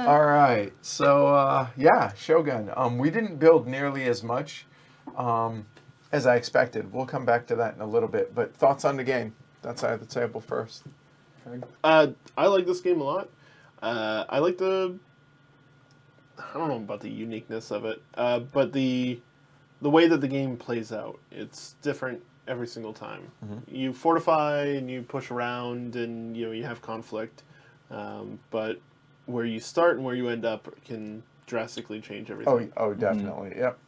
All right. So, yeah, Shogun. We didn't build nearly as much as I expected. We'll come back to that in a little bit. But thoughts on the game? That side of the table first. I like this game a lot. I like I don't know about the uniqueness of it, but the way that the game plays out. It's different every single time. Mm-hmm. You fortify and you push around, and you have conflict, but where you start and where you end up can drastically change everything. Oh, definitely. Mm-hmm. Yep.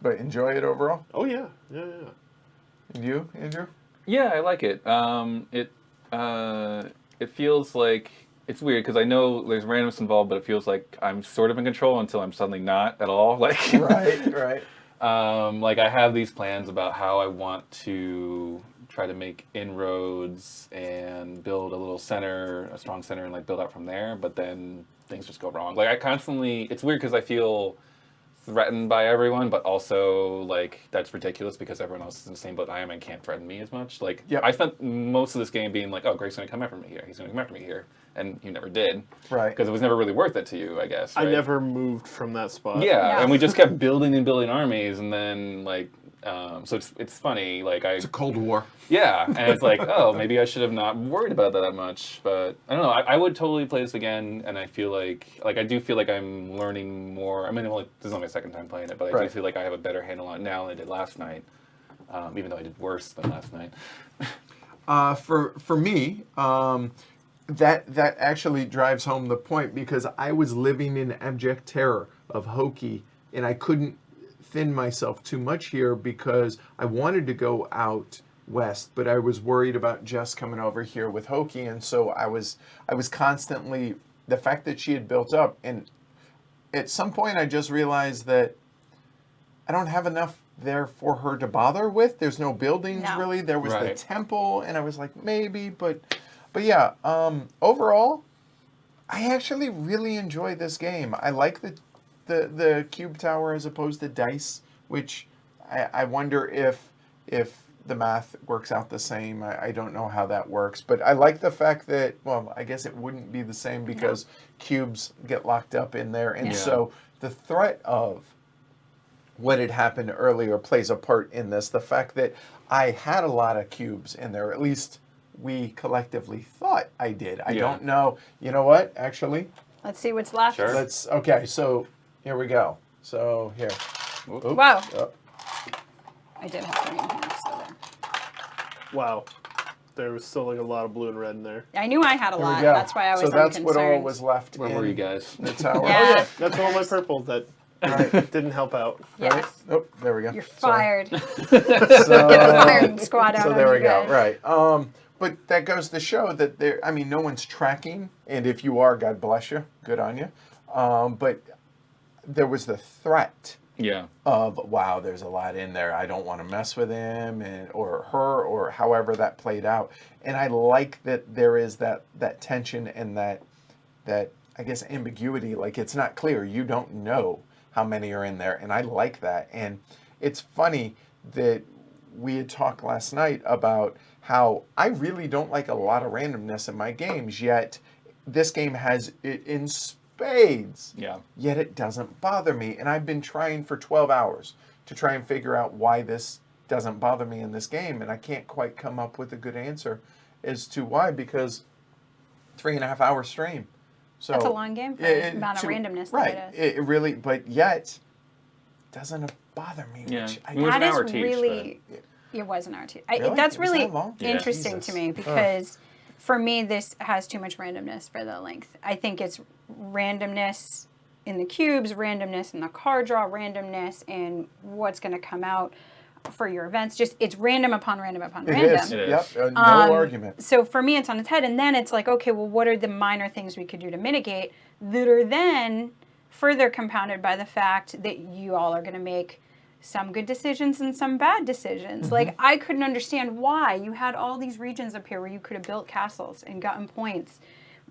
But enjoy it overall? Oh, yeah. And you, Andrew? Yeah, I like it. It feels like it's weird because I know there's randomness involved, but it feels like I'm sort of in control until I'm suddenly not at all. Like right. Like I have these plans about how I want to try to make inroads and build a strong center, and like build out from there. But then things just go wrong. Like it's weird because I feel threatened by everyone, but also like that's ridiculous because everyone else is in the same boat I am and can't threaten me as much. Like I spent most of this game being like, oh, Greg's gonna come after me here. He's gonna come after me here, and you never did, right? Because it was never really worth it to you, I guess. Right? I never moved from that spot. Yeah, and we just kept building and building armies, and then like. So it's funny, it's a Cold War. Yeah, and it's like, oh, maybe I should have not worried about that much, but I don't know. I would totally play this again, and I feel like I do feel like I'm learning more. I mean, this is only my second time playing it, but I do feel like I have a better handle on it now than I did last night, even though I did worse than last night. For me, that actually drives home the point because I was living in abject terror of Hoki, and I couldn't thin myself too much here because I wanted to go out west, but I was worried about Jess coming over here with Hoki, and so I was constantly, the fact that she had built up, and at some point I just realized that I don't have enough there for her to bother with. There's no buildings really. There was the temple, and I was like, maybe, but yeah, overall, I actually really enjoy this game. I like the cube tower as opposed to dice, which I wonder if the math works out the same. I don't know how that works, but I like the fact that, well, I guess it wouldn't be the same because cubes get locked up in there, and so the threat of what had happened earlier plays a part in this. The fact that I had a lot of cubes in there, at least we collectively thought I did. I don't know. You know what, actually? Let's see what's left. Sure. Okay, so here we go. So here. Oops. Wow. Oh. I did have 3 in here, so there. Wow. There was still a lot of blue and red in there. I knew I had a lot. That's why I was unconcerned. So that's what all was left. Where were you guys? The tower. Yeah. Oh, yeah. That's all my purple that didn't help out. Yes. Right? Oh, there we go. You're fired. Firing squad out. So there we go. Right. But that goes to show that no one's tracking, and if you are, God bless you. Good on you. But there was the threat of, wow, there's a lot in there. I don't want to mess with him or her or however that played out. And I like that there is that tension and that I guess ambiguity. Like it's not clear. You don't know how many are in there. And I like that. And it's funny that we had talked last night about how I really don't like a lot of randomness in my games, yet this game has it in spades. Yeah. Yet it doesn't bother me. And I've been trying for 12 hours to try and figure out why this doesn't bother me in this game. And I can't quite come up with a good answer as to why, because 3.5 hour stream. So that's a long game for the amount of randomness that it is. It really, but yet doesn't bother me. Yeah. Which It was an hour teach, it was an hour teach. Really? That's really that interesting to me because for me, this has too much randomness for the length. I think it's randomness in the cubes, randomness in the card draw, randomness in what's going to come out for your events. Just it's random upon random upon random. It is. Yep. No argument. So for me, it's on its head. And then it's like, okay, well, what are the minor things we could do to mitigate that are then further compounded by the fact that you all are going to make some good decisions and some bad decisions. Mm-hmm. Like, I couldn't understand why you had all these regions up here where you could have built castles and gotten points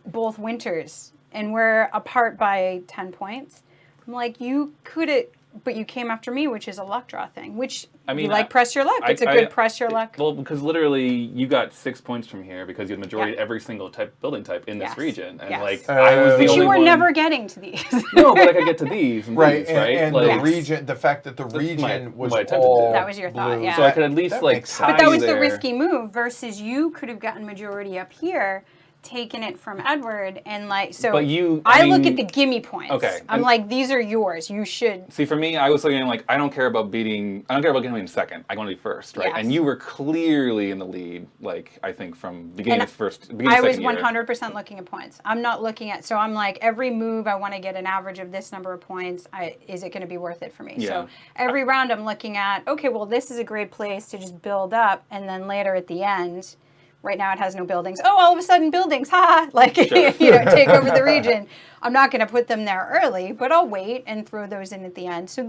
both winters, and we're apart by 10 points. I'm like, you could have but you came after me, which is a luck draw thing, which I mean, you like press your luck. It's a good press your luck. Well, because literally you got 6 points from here because you had majority Yeah. every single building type in this Yes. region, and Yes. like I was the But only you were one. never getting to these. No, but I could get to these and Right, these, right? and like, the region, the fact that the region was my attempt all to. That was your thought, blue, yeah. so I could at least that like makes sense. tie But that you was the there. risky move versus you could have gotten majority up here, taken it from Edward, and like so. But you- I I look mean- at the gimme points. Okay, I'm and- like, these are yours. You should. See, for me, I was looking like I don't care about getting second. I want to be first, right? Yes. And you were clearly in the lead. Like I think from beginning And of beginning I of was second year. 100% looking at points. I'm not looking at. So I'm like, every move I want to get an average of this number of points. Is it going to be worth it for me? Yeah. So every round I'm looking at. Okay, well this is a great place to just build up, and then later at the end. Right now it has no buildings. Oh, all of a sudden buildings, ha! Like, Sure. take over the region. I'm not going to put them there early, but I'll wait and throw those in at the end. So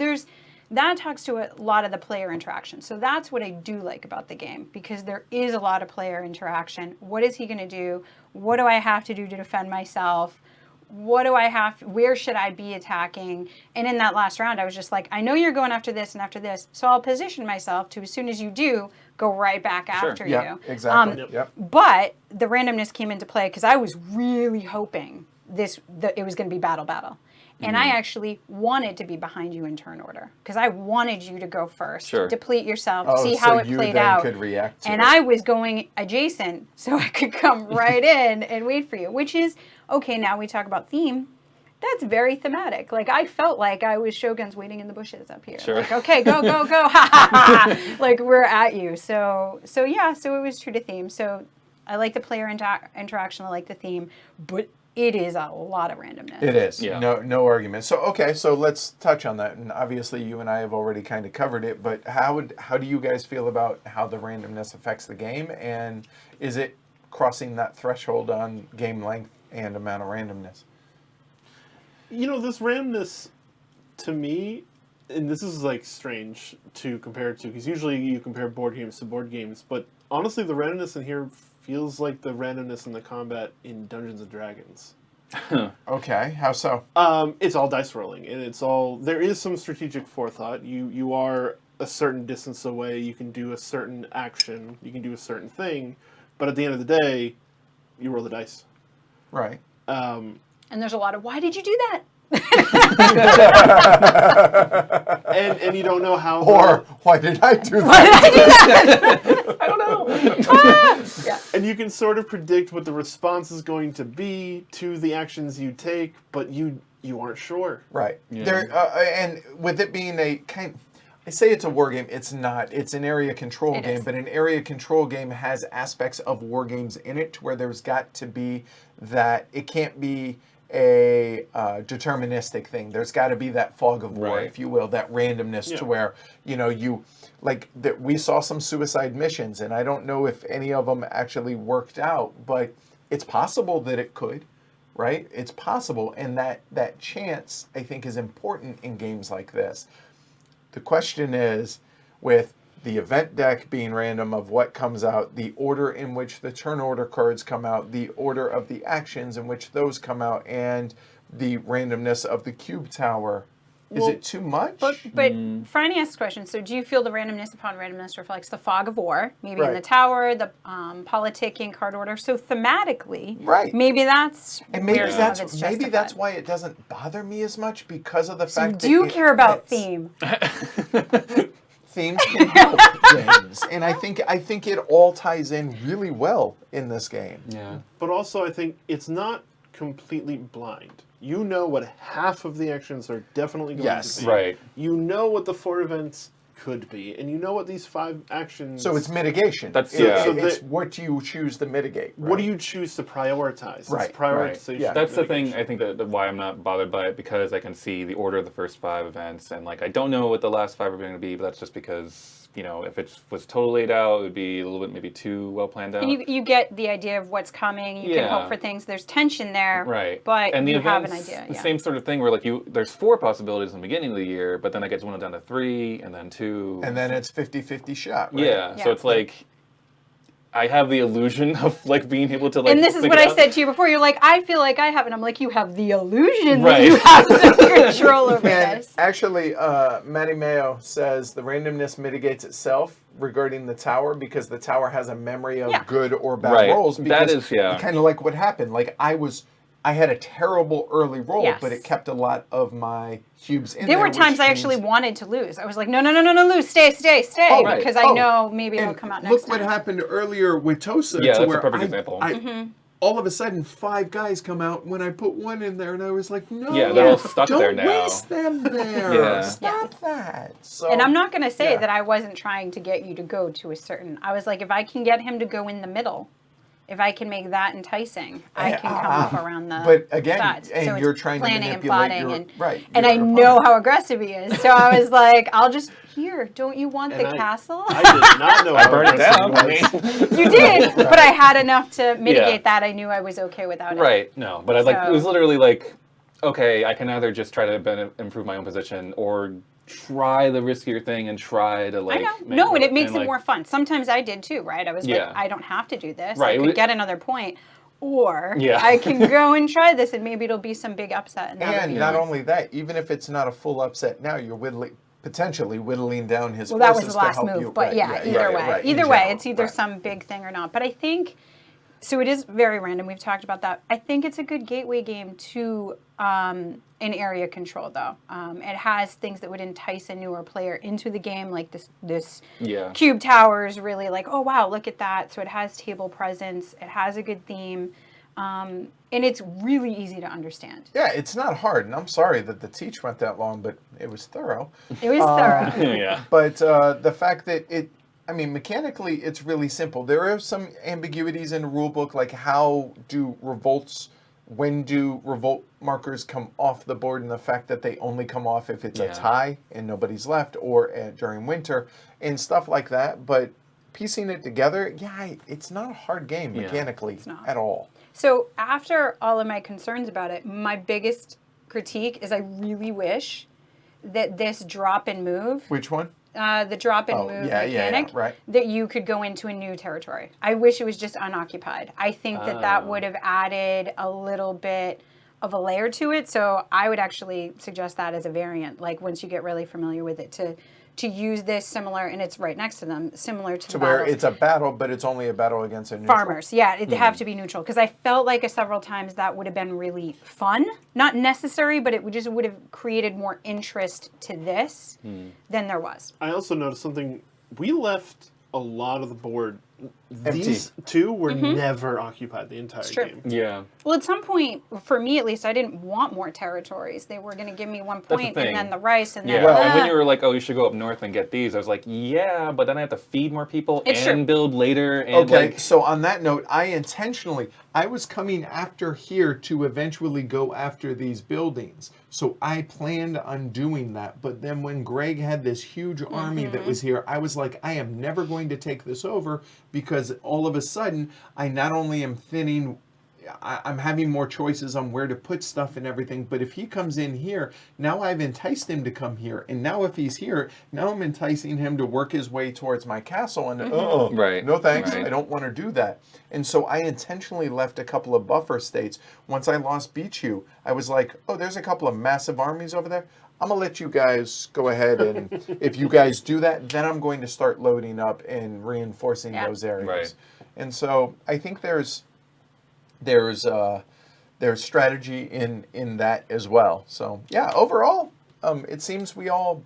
that talks to a lot of the player interaction. So that's what I do like about the game, because there is a lot of player interaction. What is he going to do? What do I have to do to defend myself? Where should I be attacking? And in that last round, I was just like, I know you're going after this and after this, so I'll position myself to, as soon as you do, go right back Sure. after Yeah, you. exactly. Yep. But the randomness came into play because I was really hoping it was going to be battle. And I actually wanted to be behind you in turn order because I wanted you to go first, Sure. deplete yourself, Oh, see so how it you played then out. could react to and it. I was going adjacent so I could come right in and wait for you, which is, okay, now we talk about theme. That's very thematic. Like, I felt like I was Shoguns waiting in the bushes up here. Sure. Like, okay, go, ha, ha, ha. Like, we're at you. So it was true to theme. So I like the player interaction. I like the theme. But it is a lot of randomness. It is. Yeah. No argument. So okay, so let's touch on that. And obviously you and I have already kind of covered it, but how do you guys feel about how the randomness affects the game, and is it crossing that threshold on game length and amount of randomness? This randomness, to me, and this is like strange to compare it to, because usually you compare board games to board games, but honestly the randomness in here feels like the randomness in the combat in Dungeons and Dragons. Okay, how so? It's all dice rolling, and there is some strategic forethought. You are a certain distance away, you can do a certain action, you can do a certain thing, but at the end of the day, you roll the dice. Right. And there's a lot of, why did you do that? And you don't know how. Or why did I do that? Why did I do that? I don't know. Yeah. And you can sort of predict what the response is going to be to the actions you take, but you aren't sure. Right. Yeah. There, and with it being I say it's a war game. It's not. It's an area control It game, is. but an area control game has aspects of war games in it, to where there's got to be that it can't be a deterministic thing. There's got to be that fog of war, Right. if you will, that randomness Yeah. to where we saw some suicide missions, and I don't know if any of them actually worked out, but it's possible that it could. Right? It's possible, and that chance, I think, is important in games like this. The question is, with the event deck being random of what comes out, the order in which the turn order cards come out, the order of the actions in which those come out, and the randomness of the cube tower, is Well, it too much? But Franny asks a question. So do you feel the randomness upon randomness reflects the fog of war, maybe in Right. the tower, the politicking card order? So thematically, Right. maybe that's and maybe where some of it's that's justified. why it doesn't bother me as much, because of the So you fact that do it care about fits. theme. Themes can help games, and I think it all ties in really well in this game. Yeah. But also, I think it's not completely blind. You know what half of the actions are definitely going Yes. to be. Right. You know what the 4 events could be, and you know what these 5 actions... So it's mitigation. That's- yeah. So It's what you choose to mitigate. What do right? you choose to prioritize? Right, It's prioritization. right, yeah. That's the thing. mitigation. I think that why I'm not bothered by it, because I can see the order of the first 5 events, and like I don't know what the last 5 are going to be, but that's just because if it was totally laid out, it would be a little bit maybe too well planned out. And you get the idea of what's coming. You can Yeah. hope for things. There's tension there, Right. but and the you have an events, idea. the Yeah. same sort of thing where like there's 4 possibilities in the beginning of the year, but then it gets whittled down to 3 and then 2. And then it's 50-50 shot. Right? Yeah. So Yeah. it's like I have the illusion of like being able to like. And this is think what it I out. said to you before. You're like, I feel like I have, and I'm like, you have the illusion that Right. you have some control over And this. actually, Matty Mayo says the randomness mitigates itself regarding the tower because the tower has a memory of Yeah. good or bad Right. rolls. That Because is, yeah. kind of like what happened. Like I had a terrible early roll, Yes. but it kept a lot of my cubes in There were times which I actually means- wanted to lose. I was like, no, lose, stay, Oh, right. because I know maybe it'll And come out next look time. what happened earlier with Tosa. Yeah, to that's a where perfect example. All of a sudden, 5 guys come out when I put 1 in there, and I was like, no, Yeah, they're all stuck don't there now. waste them there. Yeah. Stop that. So, And I'm not going to say yeah. that I wasn't trying to get you to go to a certain. I was like, if I can get him to go in the middle, if I can make that enticing, I can come up around the But again, sides. and So you're it's trying to planning and manipulate plotting your- and right, And your I know opponent. how aggressive he is, so I was like, I'll just here. Don't you want the And castle? I did not know I how burned it aggressive down. I he was. mean, You did, but I had enough to mitigate Yeah. that. I knew I was okay without it. right? No, but I like So- it was literally like, okay, I can either just try to improve my own position or try the riskier thing and try to like. I know. make No, and it makes it like, more fun. Sometimes I did too, right? I was Yeah. like, I don't have to do this. Right, I it could would- get another point. Or Yeah. I can go and try this and maybe it'll be some big upset. And, that would And be not nice. only that, even if it's not a full upset now, you're potentially whittling down his Well, that was forces the to last help move, you. but Right, yeah, either way. right, in Either way, general, it's either right. some big thing or not. But I think, so it is very random. We've talked about that. I think it's a good gateway game to an area control, though. It has things that would entice a newer player into the game, like this Yeah. cube tower is really like, oh, wow, look at that. So it has table presence. It has a good theme. And it's really easy to understand. Yeah, it's not hard, and I'm sorry that the teach went that long, but it was thorough. It was thorough. yeah. But the fact that mechanically, it's really simple. There are some ambiguities in the rule book, like when do revolt markers come off the board, and the fact that they only come off if it's a Yeah. tie and nobody's left, or during winter, and stuff like that. But piecing it together, it's not a hard game Yeah. mechanically not. at all. So after all of my concerns about it, my biggest critique is I really wish that this drop and move, Which one? the drop and Oh, move yeah, mechanic, right. that you could go into a new territory. I wish it was just unoccupied. I think that Oh. would have added a little bit of a layer to it. So I would actually suggest that as a variant, like once you get really familiar with it, to use this similar, and it's right next to them, similar to To the where battles. it's a battle, but it's only a battle against a neutral. Farmers, yeah, it'd have to be neutral because I felt like several times that would have been really fun, not necessary, but it would have created more interest to this than there was. I also noticed something. We left a lot of the board. Empty. These two were never occupied the entire true. game. Yeah. Well, at some point, for me at least, I didn't want more territories. They were going to give me 1 the point thing. and then the rice and Yeah, then and when you were like, "Oh, you should go up north and get these," I was like, "Yeah, but then I have to feed more people It's and true. build later." And Okay, like, so on that note, I was coming after here to eventually go after these buildings. So I planned on doing that. But then when Greg had this huge army that was here, I was like, I am never going to take this over because all of a sudden, I not only am thinning, I'm having more choices on where to put stuff and everything. But if he comes in here, now I've enticed him to come here. And now if he's here, now I'm enticing him to work his way towards my castle. And Right, no thanks, right. I don't want to do that. And so I intentionally left a couple of buffer states. Once I lost Beachu, I was like, oh, there's a couple of massive armies over there. I'm going to let you guys go ahead, and if you guys do that, then I'm going to start loading up and reinforcing Yeah. those areas. Right. And so I think there's strategy in that as well. So yeah, overall, it seems we all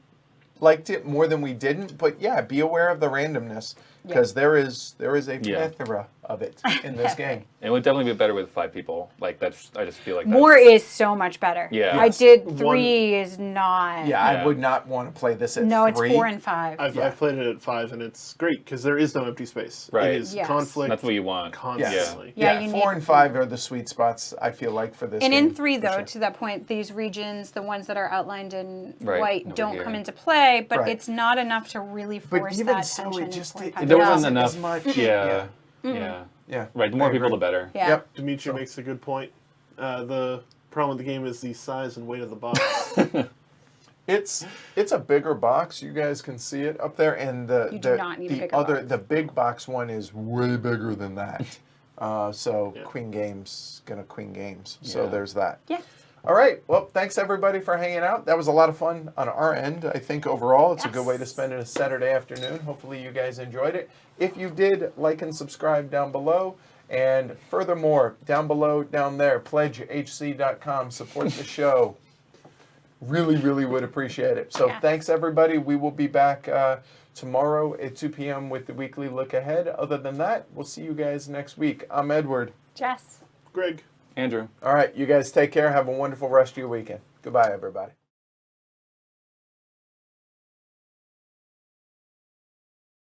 liked it more than we didn't. But yeah, be aware of the randomness because there is a plethora of it in this game. it would definitely be better with 5 people. Like I just feel like more that's- is so much better. Yeah. I Yes. did 3 is not. Yeah, I Yeah. would not want to play this at No, it's 3. 4 and 5. I've played it at 5, and it's great because there is no empty space. Right. It is Yes. conflict That's what you want. constantly. Yeah, you 4 need- and 5 are the sweet spots I feel like for this And game. in 3, for though, sure. to that point, these regions, the ones that are outlined in Right, white, over don't here. come into play, but Right. it's not enough to really But force even that so, tension. it in just 4 and 5. There Yeah. wasn't As enough. much. Yeah. Mm-hmm. Yeah. Yeah. Right. The more I people, agree. the better. Yeah. Yep. Dimitri makes a good point. The problem with the game is the size and weight of the box. It's a bigger box. You guys can see it up there, and You do not need a bigger box. the big box one is way bigger than that. So Yeah. Queen Games gonna Queen Games. So Yeah. there's that. Yes. All right. Well, thanks everybody for hanging out. That was a lot of fun on our end. I think overall it's a good way to Yes. spend a Saturday afternoon. Hopefully you guys enjoyed it. If you did, like and subscribe down below. And furthermore, down below, down there, pledgehc.com. Support the show. Really, really would appreciate it. So Yes. thanks everybody. We will be back tomorrow at 2 p.m. with the weekly look ahead. Other than that, we'll see you guys next week. I'm Edward. Jess. Greg. Andrew. All right, you guys take care. Have a wonderful rest of your weekend. Goodbye, everybody.